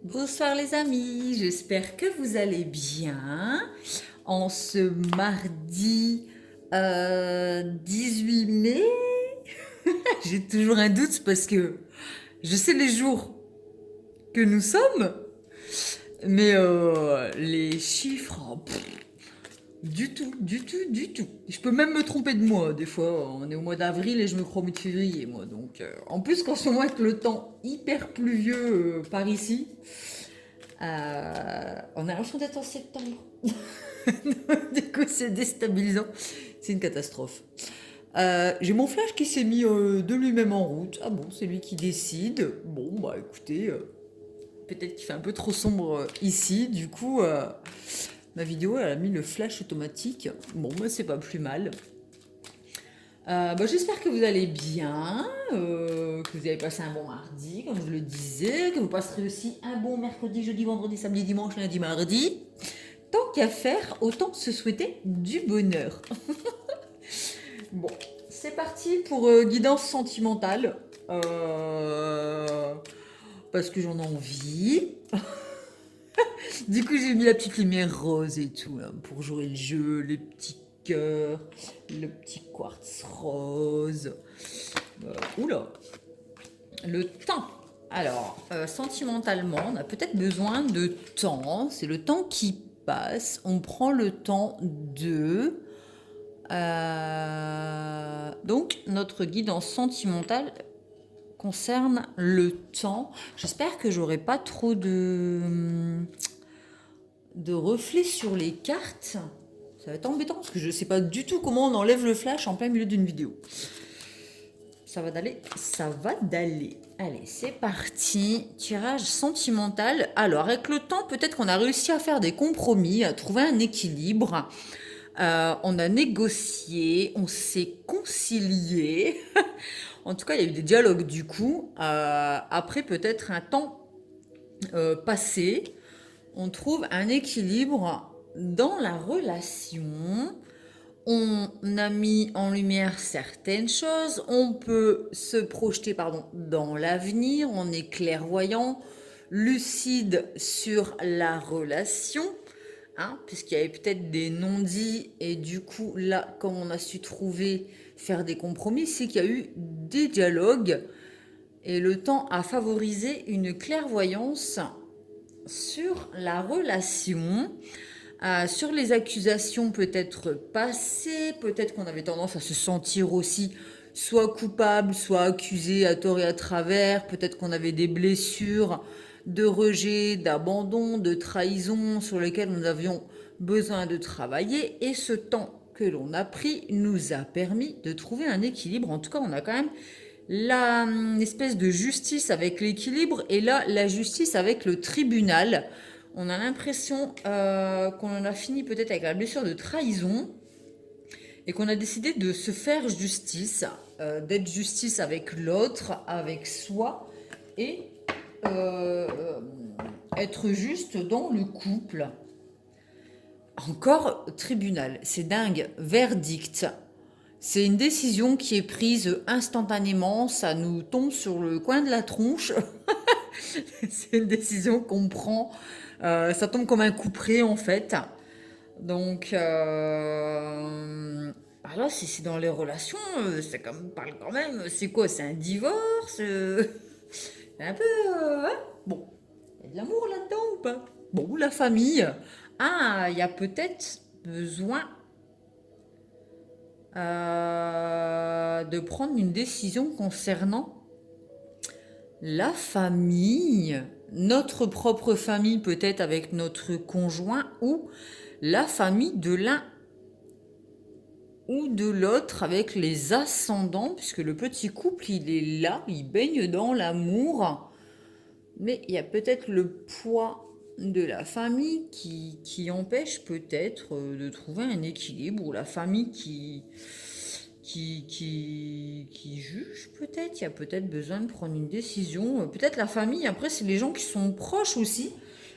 Bonsoir les amis, j'espère que vous allez bien en ce mardi 18 mai. J'ai toujours un doute parce que je sais les jours que nous sommes, mais les chiffres, du tout, du tout, du tout. Je peux même me tromper de mois, des fois on est au mois d'avril et je me crois au mois de février moi. Donc, en plus qu'en ce moment avec le temps hyper pluvieux par ici, on a l'impression d'être en septembre. Du coup, c'est déstabilisant. C'est une catastrophe. J'ai mon flash qui s'est mis de lui-même en route. Ah bon, c'est lui qui décide. Bon, bah écoutez, peut-être qu'il fait un peu trop sombre ici. Du coup, ma vidéo, elle a mis le flash automatique. Bon, moi, c'est pas plus mal. Bah, j'espère que vous allez bien, que vous avez passé un bon mardi, comme je le disais, que vous passerez aussi un bon mercredi, jeudi, vendredi, samedi, dimanche, lundi, mardi. Tant qu'à faire, autant se souhaiter du bonheur. Bon, c'est parti pour guidance sentimentale. Parce que j'en ai envie. Du coup, j'ai mis la petite lumière rose et tout, là, pour jouer le jeu, les petits cœurs, le petit quartz rose. Oula, le temps. Alors, sentimentalement, on a peut-être besoin de temps. C'est le temps qui passe. On prend le temps de... donc, notre guidance sentimentale concerne le temps. J'espère que j'aurai pas trop de reflets sur les cartes. Ça va être embêtant parce que je sais pas du tout comment on enlève le flash en plein milieu d'une vidéo. Ça va d'aller, ça va d'aller. Allez, c'est parti. Tirage sentimental. Alors, avec le temps, peut-être qu'on a réussi à faire des compromis, à trouver un équilibre. On a négocié, on s'est concilié. En tout cas, il y a eu des dialogues du coup. Après, peut-être un temps passé, on trouve un équilibre dans la relation. On a mis en lumière certaines choses, on peut se projeter dans l'avenir, on est clairvoyant, lucide sur la relation, hein, puisqu'il y avait peut-être des non-dits, et du coup, là, comme on a su trouver, faire des compromis, c'est qu'il y a eu des dialogues, et le temps a favorisé une clairvoyance sur la relation. Sur les accusations peut-être passées, peut-être qu'on avait tendance à se sentir aussi soit coupable, soit accusé à tort et à travers, peut-être qu'on avait des blessures de rejet, d'abandon, de trahison sur lesquelles nous avions besoin de travailler, et ce temps que l'on a pris nous a permis de trouver un équilibre. En tout cas, on a quand même la espèce de justice avec l'équilibre, et là la justice avec le tribunal. On a l'impression qu'on en a fini peut-être avec la blessure de trahison et qu'on a décidé de se faire justice, d'être justice avec l'autre, avec soi, et euh, être juste dans le couple. Encore tribunal, c'est dingue, verdict. C'est une décision qui est prise instantanément, ça nous tombe sur le coin de la tronche. C'est une décision qu'on prend, ça tombe comme un coup près en fait. Donc, alors si c'est dans les relations, c'est comme, parle quand même, c'est quoi, c'est un divorce c'est un peu, hein. Bon, il y a de l'amour là-dedans ou pas? Bon, la famille. Ah, il y a peut-être besoin de prendre une décision concernant la famille, notre propre famille peut-être avec notre conjoint, ou la famille de l'un ou de l'autre avec les ascendants, puisque le petit couple, il est là, il baigne dans l'amour, mais il y a peut-être le poids de la famille qui empêche peut-être de trouver un équilibre, ou la famille qui juge peut-être, il y a peut-être besoin de prendre une décision. Peut-être la famille, après c'est les gens qui sont proches aussi,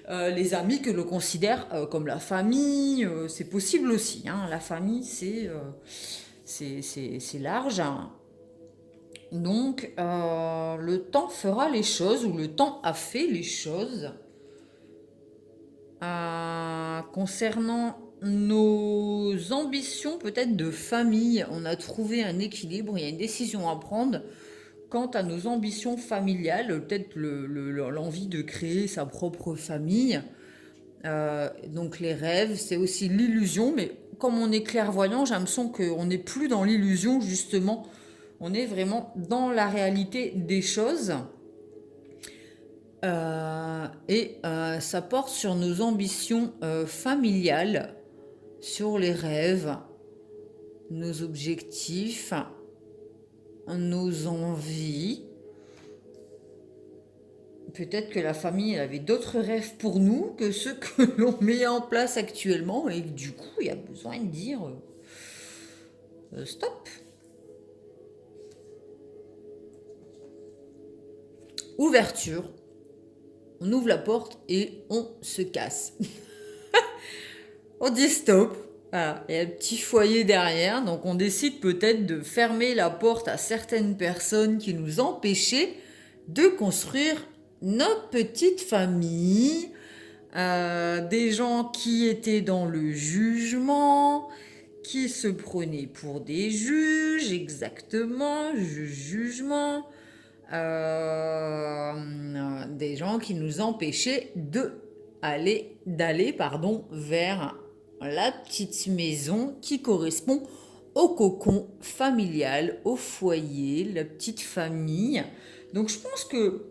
les amis que l'on considère comme la famille, c'est possible aussi, hein. La famille c'est large, hein. Donc le temps fera les choses, ou le temps a fait les choses. concernant nos ambitions peut-être de famille, on a trouvé un équilibre, il y a une décision à prendre quant à nos ambitions familiales, peut-être l'envie de créer sa propre famille. Donc les rêves, c'est aussi l'illusion, mais comme on est clairvoyant, j'ai l'impression qu'on n'est plus dans l'illusion, justement. On est vraiment dans la réalité des choses. Ça porte sur nos ambitions familiales, sur les rêves, nos objectifs, nos envies. Peut-être que la famille elle avait d'autres rêves pour nous que ceux que l'on met en place actuellement et que du coup il y a besoin de dire stop. Ouverture. On ouvre la porte et on se casse. On dit stop. Voilà. Il y a un petit foyer derrière, donc on décide peut-être de fermer la porte à certaines personnes qui nous empêchaient de construire notre petite famille. Des gens qui étaient dans le jugement, qui se prenaient pour des juges, exactement, jugement. Des gens qui nous empêchaient d'aller vers la petite maison qui correspond au cocon familial, au foyer, la petite famille. Donc je pense que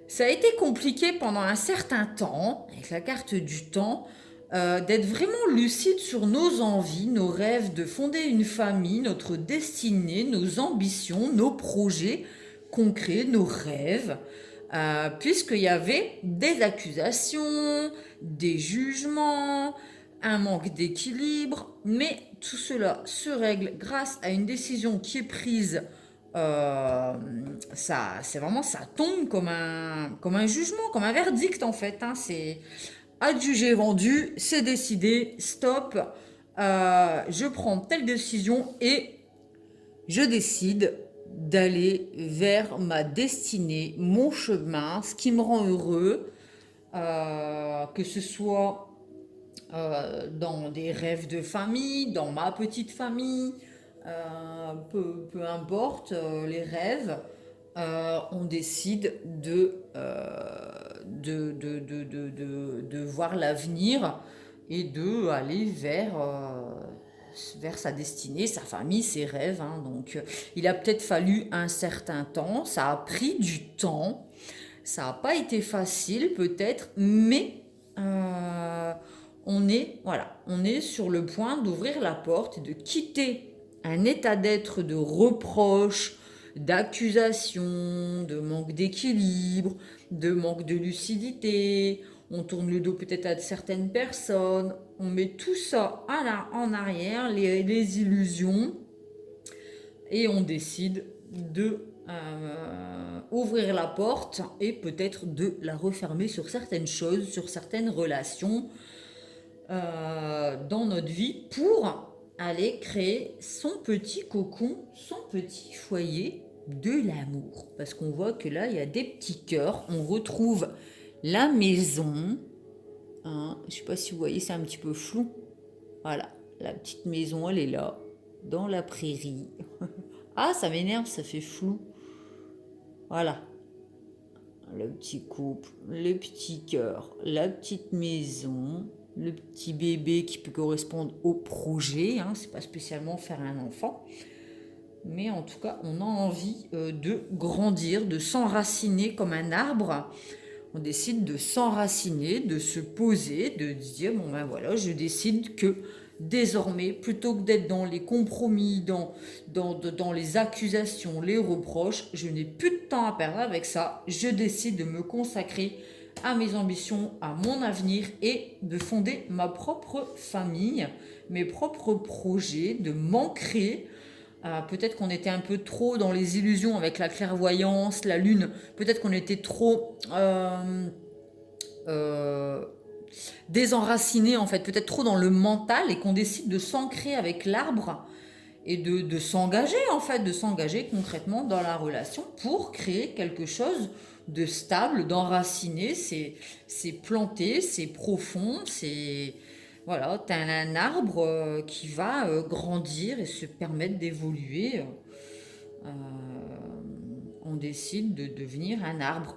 ça a été compliqué pendant un certain temps, avec la carte du temps, d'être vraiment lucide sur nos envies, nos rêves de fonder une famille, notre destinée, nos ambitions, nos projets concrets, nos rêves, puisqu'il y avait des accusations, des jugements, un manque d'équilibre, mais tout cela se règle grâce à une décision qui est prise. C'est vraiment, ça tombe comme un jugement, comme un verdict en fait. C'est adjugé, vendu, c'est décidé, stop. Je prends telle décision et je décide d'aller vers ma destinée, mon chemin, ce qui me rend heureux, que ce soit dans des rêves de famille, dans ma petite famille, peu importe les rêves, on décide de voir l'avenir et de aller vers sa destinée, sa famille, ses rêves. Donc, il a peut-être fallu un certain temps, ça a pris du temps, ça n'a pas été facile peut-être, mais on est sur le point d'ouvrir la porte et de quitter un état d'être de reproche, d'accusation, de manque d'équilibre, de manque de lucidité. On tourne le dos peut-être à certaines personnes. On met tout ça en arrière, les illusions, et on décide de ouvrir la porte et peut-être de la refermer sur certaines choses, sur certaines relations dans notre vie pour aller créer son petit cocon, son petit foyer de l'amour. Parce qu'on voit que là, il y a des petits cœurs. On retrouve la maison. Je ne sais pas si vous voyez, c'est un petit peu flou. Voilà, la petite maison, elle est là, dans la prairie. Ah, ça m'énerve, ça fait flou. Voilà. Le petit couple, le petit cœur, la petite maison, le petit bébé qui peut correspondre au projet. C'est pas spécialement faire un enfant. Mais en tout cas, on a envie de grandir, de s'enraciner comme un arbre. On décide de s'enraciner, de se poser, de dire, bon ben voilà, je décide que désormais, plutôt que d'être dans les compromis, dans les accusations, les reproches, je n'ai plus de temps à perdre avec ça. Je décide de me consacrer à mes ambitions, à mon avenir et de fonder ma propre famille, mes propres projets, de m'ancrer. Peut-être qu'on était un peu trop dans les illusions avec la clairvoyance, la lune. Peut-être qu'on était trop désenraciné en fait, peut-être trop dans le mental et qu'on décide de s'ancrer avec l'arbre et de s'engager en fait, de s'engager concrètement dans la relation pour créer quelque chose de stable, d'enraciné, c'est planté, c'est profond, c'est... Voilà, t'as un arbre qui va grandir et se permettre d'évoluer. On décide de devenir un arbre,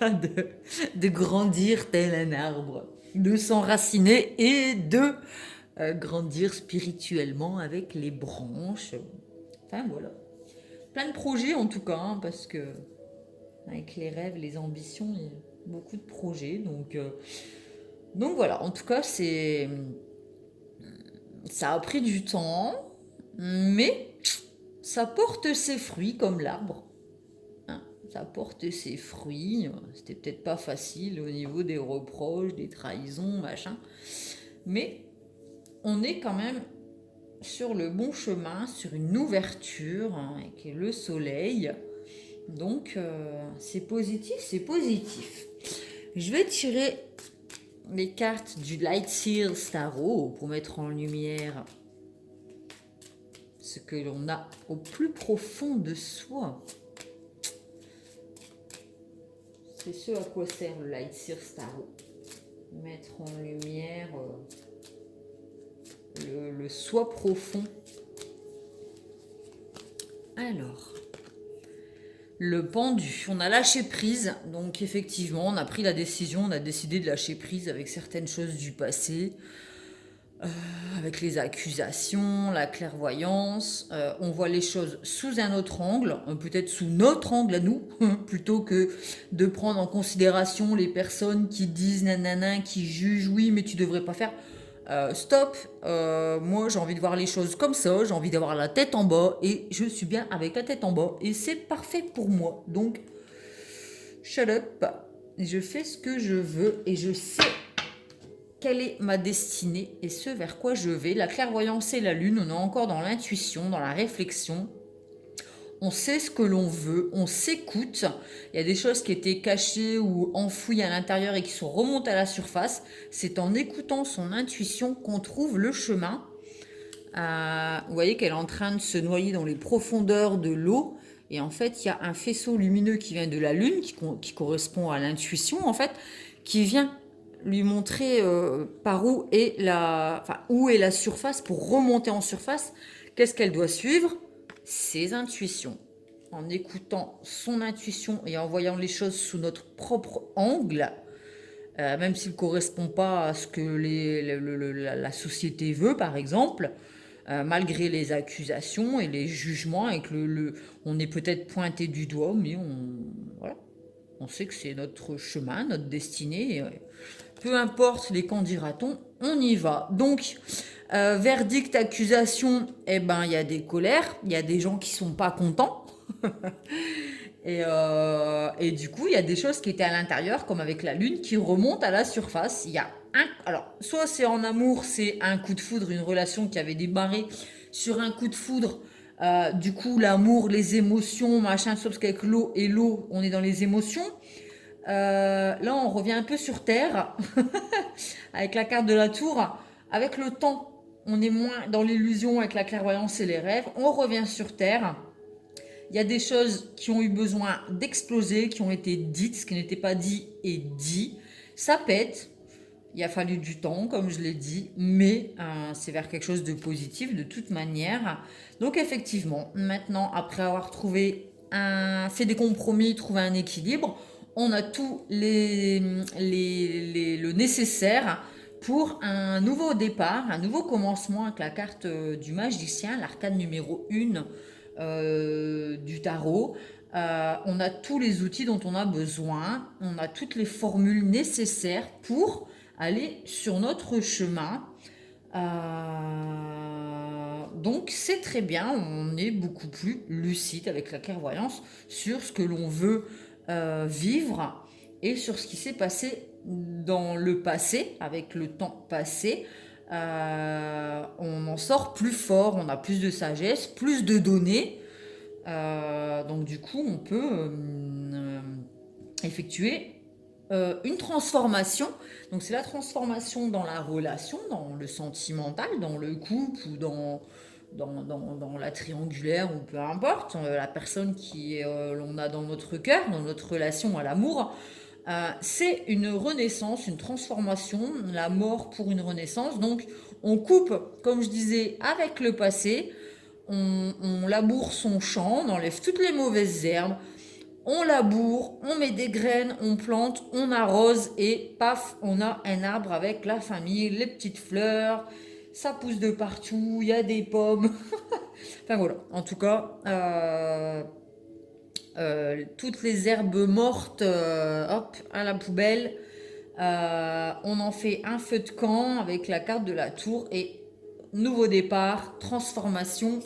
de, de grandir tel un arbre, de s'enraciner et de grandir spirituellement avec les branches. Enfin voilà. Plein de projets en tout cas, hein, parce que avec les rêves, les ambitions, il y a beaucoup de projets. Donc voilà, en tout cas, ça a pris du temps, mais ça porte ses fruits comme l'arbre. Hein, ça porte ses fruits. C'était peut-être pas facile au niveau des reproches, des trahisons, machin. Mais on est quand même sur le bon chemin, sur une ouverture, hein, qui est le soleil. Donc c'est positif, c'est positif. Je vais tirer les cartes du Light Seals Tarot pour mettre en lumière ce que l'on a au plus profond de soi. C'est ce à quoi sert le Light Seals Tarot. Mettre en lumière le soi profond. Alors, le pendu, on a lâché prise, donc effectivement on a pris la décision, on a décidé de lâcher prise avec certaines choses du passé, avec les accusations, la clairvoyance, on voit les choses sous un autre angle, peut-être sous notre angle à nous, plutôt que de prendre en considération les personnes qui disent nanana, qui jugent oui mais tu devrais pas faire. Stop, moi j'ai envie de voir les choses comme ça, j'ai envie d'avoir la tête en bas et je suis bien avec la tête en bas et c'est parfait pour moi. Donc, shut up, je fais ce que je veux et je sais quelle est ma destinée et ce vers quoi je vais. La clairvoyance et la lune, on est encore dans l'intuition, dans la réflexion. On sait ce que l'on veut, on s'écoute. Il y a des choses qui étaient cachées ou enfouies à l'intérieur et qui sont remontées à la surface. C'est en écoutant son intuition qu'on trouve le chemin. Vous voyez qu'elle est en train de se noyer dans les profondeurs de l'eau. Et en fait, il y a un faisceau lumineux qui vient de la lune, qui correspond à l'intuition, en fait, qui vient lui montrer par où est la surface pour remonter en surface. Qu'est-ce qu'elle doit suivre? Ses intuitions. En écoutant son intuition et en voyant les choses sous notre propre angle, même s'il ne correspond pas à ce que la société veut, par exemple, malgré les accusations et les jugements, et que on est peut-être pointé du doigt, mais voilà, on sait que c'est notre chemin, notre destinée. Et, peu importe les qu'en dira-t-on, on y va. Donc, verdict, accusation, eh ben, il y a des colères, il y a des gens qui sont pas contents. Et du coup, il y a des choses qui étaient à l'intérieur, comme avec la lune, qui remontent à la surface. Il y a alors, soit c'est en amour, c'est un coup de foudre, une relation qui avait démarré sur un coup de foudre. Du coup, l'amour, les émotions, machin, sauf qu'avec l'eau et l'eau, on est dans les émotions. Là, on revient un peu sur Terre, avec la carte de la tour. Avec le temps, on est moins dans l'illusion avec la clairvoyance et les rêves. On revient sur Terre. Il y a des choses qui ont eu besoin d'exploser, qui ont été dites, ce qui n'était pas dit est dit. Ça pète. Il a fallu du temps, comme je l'ai dit, mais c'est vers quelque chose de positif de toute manière. Donc effectivement, maintenant, après avoir fait des compromis, trouvé un équilibre, on a tout le nécessaire pour un nouveau départ, un nouveau commencement avec la carte du magicien, l'arcane numéro 1 du tarot. On a tous les outils dont on a besoin, on a toutes les formules nécessaires pour aller sur notre chemin. Donc c'est très bien, on est beaucoup plus lucide avec la clairvoyance sur ce que l'on veut vivre et sur ce qui s'est passé dans le passé, avec le temps passé. On en sort plus fort, on a plus de sagesse, plus de données. Donc du coup, on peut effectuer une transformation. Donc c'est la transformation dans la relation, dans le sentimental, dans le couple ou dans la triangulaire ou peu importe, la personne l'on a dans notre cœur, dans notre relation à l'amour. C'est une renaissance, une transformation, la mort pour une renaissance. Donc on coupe, comme je disais, avec le passé, on laboure son champ, on enlève toutes les mauvaises herbes, on laboure, on met des graines, on plante, on arrose et paf, on a un arbre avec la famille, les petites fleurs, ça pousse de partout, il y a des pommes. Enfin voilà, en tout cas, toutes les herbes mortes, hop, à la poubelle. On en fait un feu de camp avec la carte de la tour et nouveau départ, transformation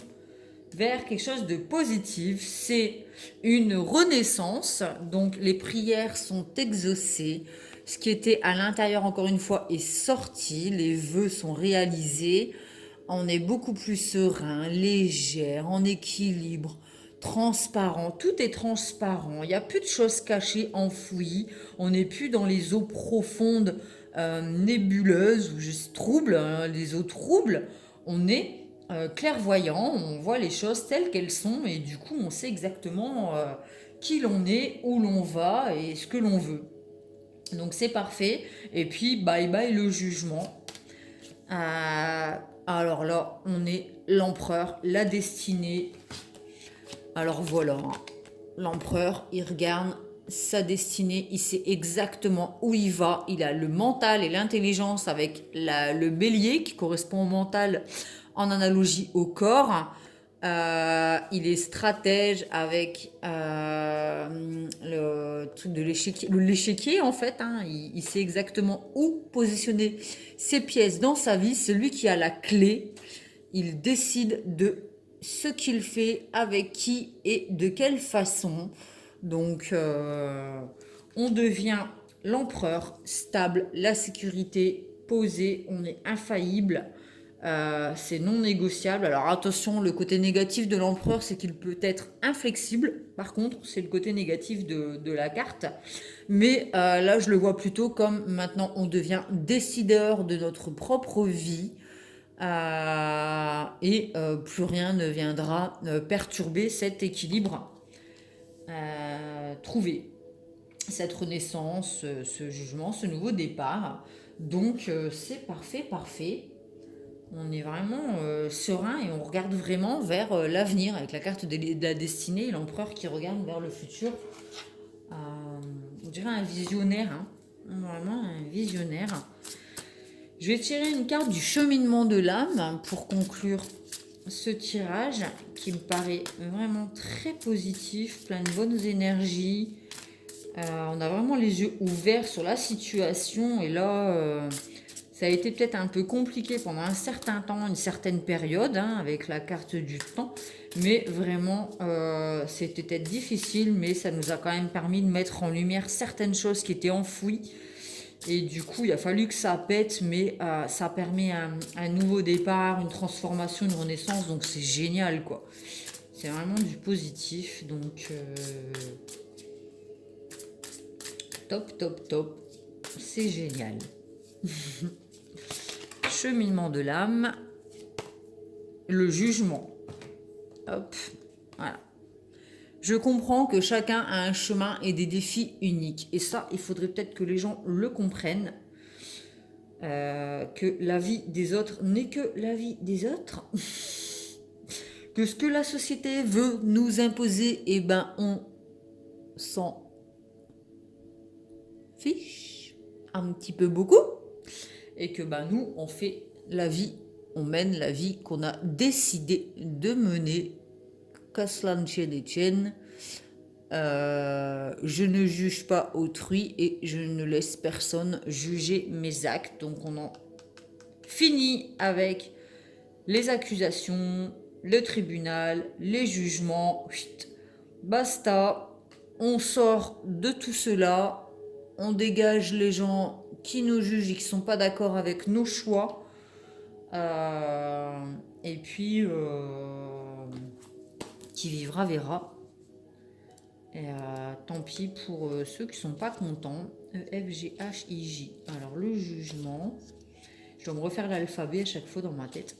vers quelque chose de positif. C'est une renaissance, donc les prières sont exaucées. Ce qui était à l'intérieur, encore une fois, est sorti. Les vœux sont réalisés. On est beaucoup plus serein, légère, en équilibre, transparent. Tout est transparent. Il n'y a plus de choses cachées, enfouies. On n'est plus dans les eaux profondes, nébuleuses ou juste troubles, hein, les eaux troubles. On est clairvoyant, on voit les choses telles qu'elles sont et du coup on sait exactement qui l'on est, où l'on va et ce que l'on veut. Donc c'est parfait. Et puis bye bye le jugement. Alors là, on est l'empereur, la destinée. Alors voilà, l'empereur, il regarde sa destinée, il sait exactement où il va. Il a le mental et l'intelligence avec le bélier qui correspond au mental en analogie au corps. Il est stratège avec le truc de l'échiquier en fait. Hein. Il sait exactement où positionner ses pièces dans sa vie. C'est lui qui a la clé. Il décide de ce qu'il fait, avec qui et de quelle façon. Donc, on devient l'empereur stable, la sécurité posée, on est infaillible. C'est non négociable. Alors attention, le côté négatif de l'empereur, c'est qu'il peut être inflexible. Par contre, c'est le côté négatif de la carte. Mais là, je le vois plutôt comme maintenant, on devient décideur de notre propre vie. Et plus rien ne viendra perturber cet équilibre trouvé, cette renaissance, ce jugement, ce nouveau départ. Donc c'est parfait, parfait. On est vraiment serein et on regarde vraiment vers l'avenir avec la carte de la destinée et l'empereur qui regarde vers le futur. On dirait un visionnaire, hein. Vraiment un visionnaire. Je vais tirer une carte du cheminement de l'âme pour conclure ce tirage qui me paraît vraiment très positif, plein de bonnes énergies. On a vraiment les yeux ouverts sur la situation et là, ça a été peut-être un peu compliqué pendant un certain temps, une certaine période, hein, avec la carte du temps. Mais vraiment, c'était peut-être difficile, mais ça nous a quand même permis de mettre en lumière certaines choses qui étaient enfouies. Et du coup, il a fallu que ça pète, mais ça permet un nouveau départ, une transformation, une renaissance. Donc c'est génial, quoi. C'est vraiment du positif. Donc top, top, top. C'est génial. Cheminement de l'âme. Le jugement. Hop. Voilà. Je comprends que chacun a un chemin et des défis uniques. Et ça, il faudrait peut-être que les gens le comprennent. Que la vie des autres n'est que la vie des autres. Que ce que la société veut nous imposer, eh ben, on s'en fiche un petit peu beaucoup. Et que ben, nous, on fait la vie, on mène la vie qu'on a décidé de mener. Qu'à cela ne tienne. Je ne juge pas autrui et je ne laisse personne juger mes actes. Donc on en finit avec les accusations, le tribunal, les jugements. Chut, basta, on sort de tout cela, on dégage les gens qui nous jugent et qui ne sont pas d'accord avec nos choix. Et puis, qui vivra verra. Et tant pis pour ceux qui ne sont pas contents. EFGHIJ. Alors le jugement. Je dois me refaire l'alphabet à chaque fois dans ma tête.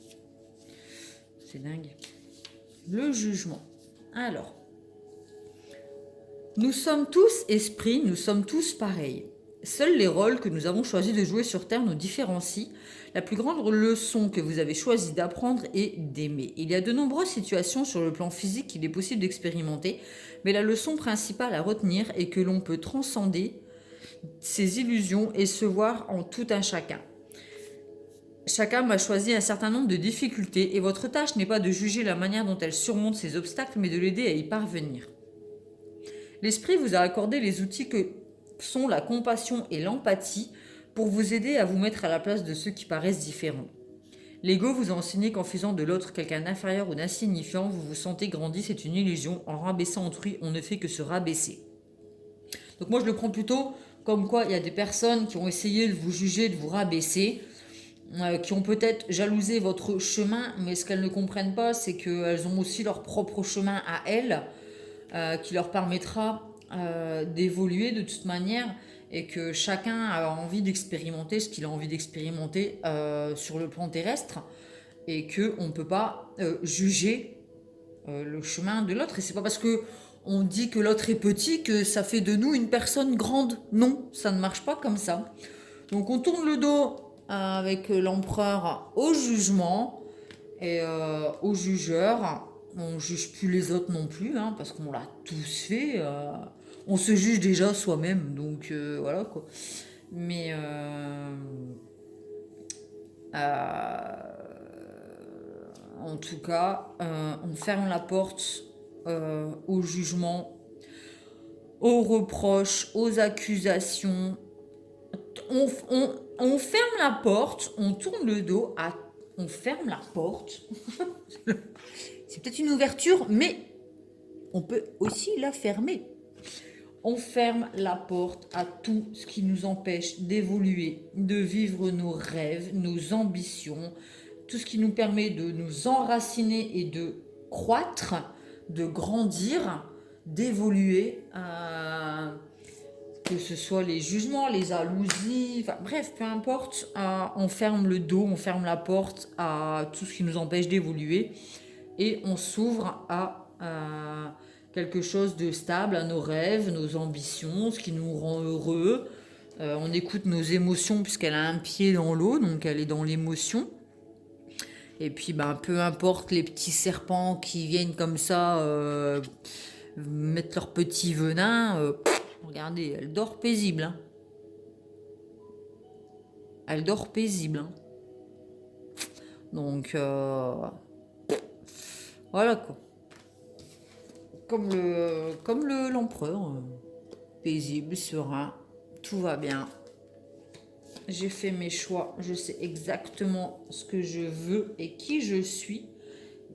c'est dingue. Le jugement. Alors, nous sommes tous esprits, nous sommes tous pareils. Seuls les rôles que nous avons choisi de jouer sur Terre nous différencient. La plus grande leçon que vous avez choisi d'apprendre est d'aimer. Il y a de nombreuses situations sur le plan physique qu'il est possible d'expérimenter, mais la leçon principale à retenir est que l'on peut transcender ces illusions et se voir en tout un chacun. Chacun a choisi un certain nombre de difficultés et votre tâche n'est pas de juger la manière dont elle surmonte ces obstacles, mais de l'aider à y parvenir. L'esprit vous a accordé les outils que sont la compassion et l'empathie pour vous aider à vous mettre à la place de ceux qui paraissent différents. L'ego vous a enseigné qu'en faisant de l'autre quelqu'un d'inférieur ou d'insignifiant, vous vous sentez grandi, c'est une illusion. En rabaissant autrui, on ne fait que se rabaisser. Donc moi je le prends plutôt comme quoi il y a des personnes qui ont essayé de vous juger, de vous rabaisser, qui ont peut-être jalousé votre chemin, mais ce qu'elles ne comprennent pas, c'est qu'elles ont aussi leur propre chemin à elles, qui leur permettra d'évoluer de toute manière, et que chacun a envie d'expérimenter ce qu'il a envie d'expérimenter sur le plan terrestre, et qu'on ne peut pas juger le chemin de l'autre. Et c'est pas parce que on dit que l'autre est petit que ça fait de nous une personne grande. Non, ça ne marche pas comme ça. Donc on tourne le dos avec l'empereur au jugement et au jugeur. On ne juge plus les autres non plus, hein, parce qu'on l'a tous fait. On se juge déjà soi-même, donc voilà quoi. Mais en tout cas, on ferme la porte au jugement, aux reproches, aux accusations. On ferme la porte, on tourne le dos, on ferme la porte. C'est peut-être une ouverture, mais on peut aussi la fermer. On ferme la porte à tout ce qui nous empêche d'évoluer, de vivre nos rêves, nos ambitions, tout ce qui nous permet de nous enraciner et de croître, de grandir, d'évoluer, que ce soit les jugements, les jalousies, enfin, bref, peu importe, on ferme le dos, on ferme la porte à tout ce qui nous empêche d'évoluer et on s'ouvre à quelque chose de stable, à nos rêves, nos ambitions, ce qui nous rend heureux. On écoute nos émotions puisqu'elle a un pied dans l'eau, donc elle est dans l'émotion. Et puis peu importe les petits serpents qui viennent comme ça mettre leur petit venin, regardez, elle dort paisible. Hein. Elle dort paisible. Hein. Donc voilà quoi. Comme l'empereur, paisible, serein, tout va bien. J'ai fait mes choix, je sais exactement ce que je veux et qui je suis.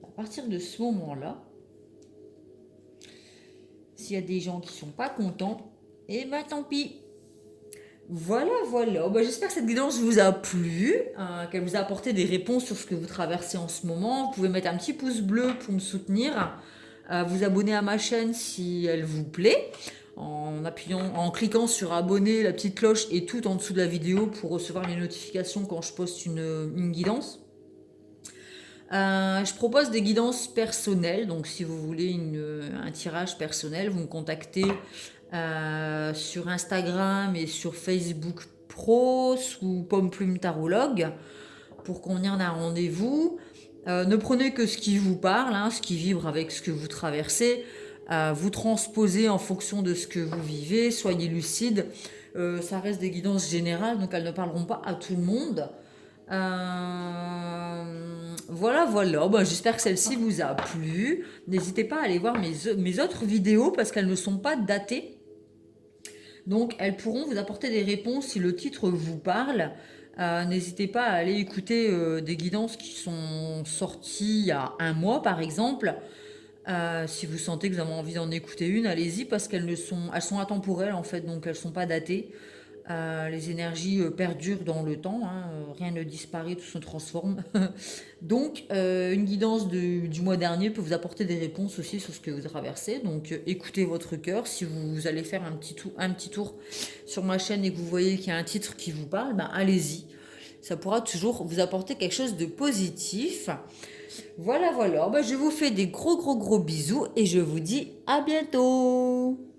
À partir de ce moment-là, s'il y a des gens qui ne sont pas contents, eh ben tant pis. Voilà. J'espère que cette guidance vous a plu, qu'elle vous a apporté des réponses sur ce que vous traversez en ce moment. Vous pouvez mettre un petit pouce bleu pour me soutenir, vous abonner à ma chaîne si elle vous plaît, en cliquant sur abonner, la petite cloche et tout en dessous de la vidéo pour recevoir les notifications quand je poste une guidance. Je propose des guidances personnelles, donc si vous voulez un tirage personnel, vous me contactez sur Instagram et sur Facebook Pro sous Pomme Plume Tarologue pour convenir d'un rendez-vous. Ne prenez que ce qui vous parle, hein, ce qui vibre avec ce que vous traversez. Vous transposez en fonction de ce que vous vivez, soyez lucide. Ça reste des guidances générales, donc elles ne parleront pas à tout le monde. Voilà. J'espère que celle-ci vous a plu. N'hésitez pas à aller voir mes autres vidéos parce qu'elles ne sont pas datées. Donc elles pourront vous apporter des réponses si le titre vous parle. N'hésitez pas à aller écouter des guidances qui sont sorties il y a un mois par exemple. Si vous sentez que vous avez envie d'en écouter une, allez-y parce elles sont intemporelles en fait, donc elles ne sont pas datées. Les énergies perdurent dans le temps, hein, rien ne disparaît, tout se transforme. Donc une guidance du mois dernier peut vous apporter des réponses aussi sur ce que vous traversez. Donc écoutez votre cœur. Si vous allez faire un petit tour sur ma chaîne et que vous voyez qu'il y a un titre qui vous parle, allez-y. ça pourra toujours vous apporter quelque chose de positif. Voilà, voilà. Ben, je vous fais des gros bisous et je vous dis à bientôt.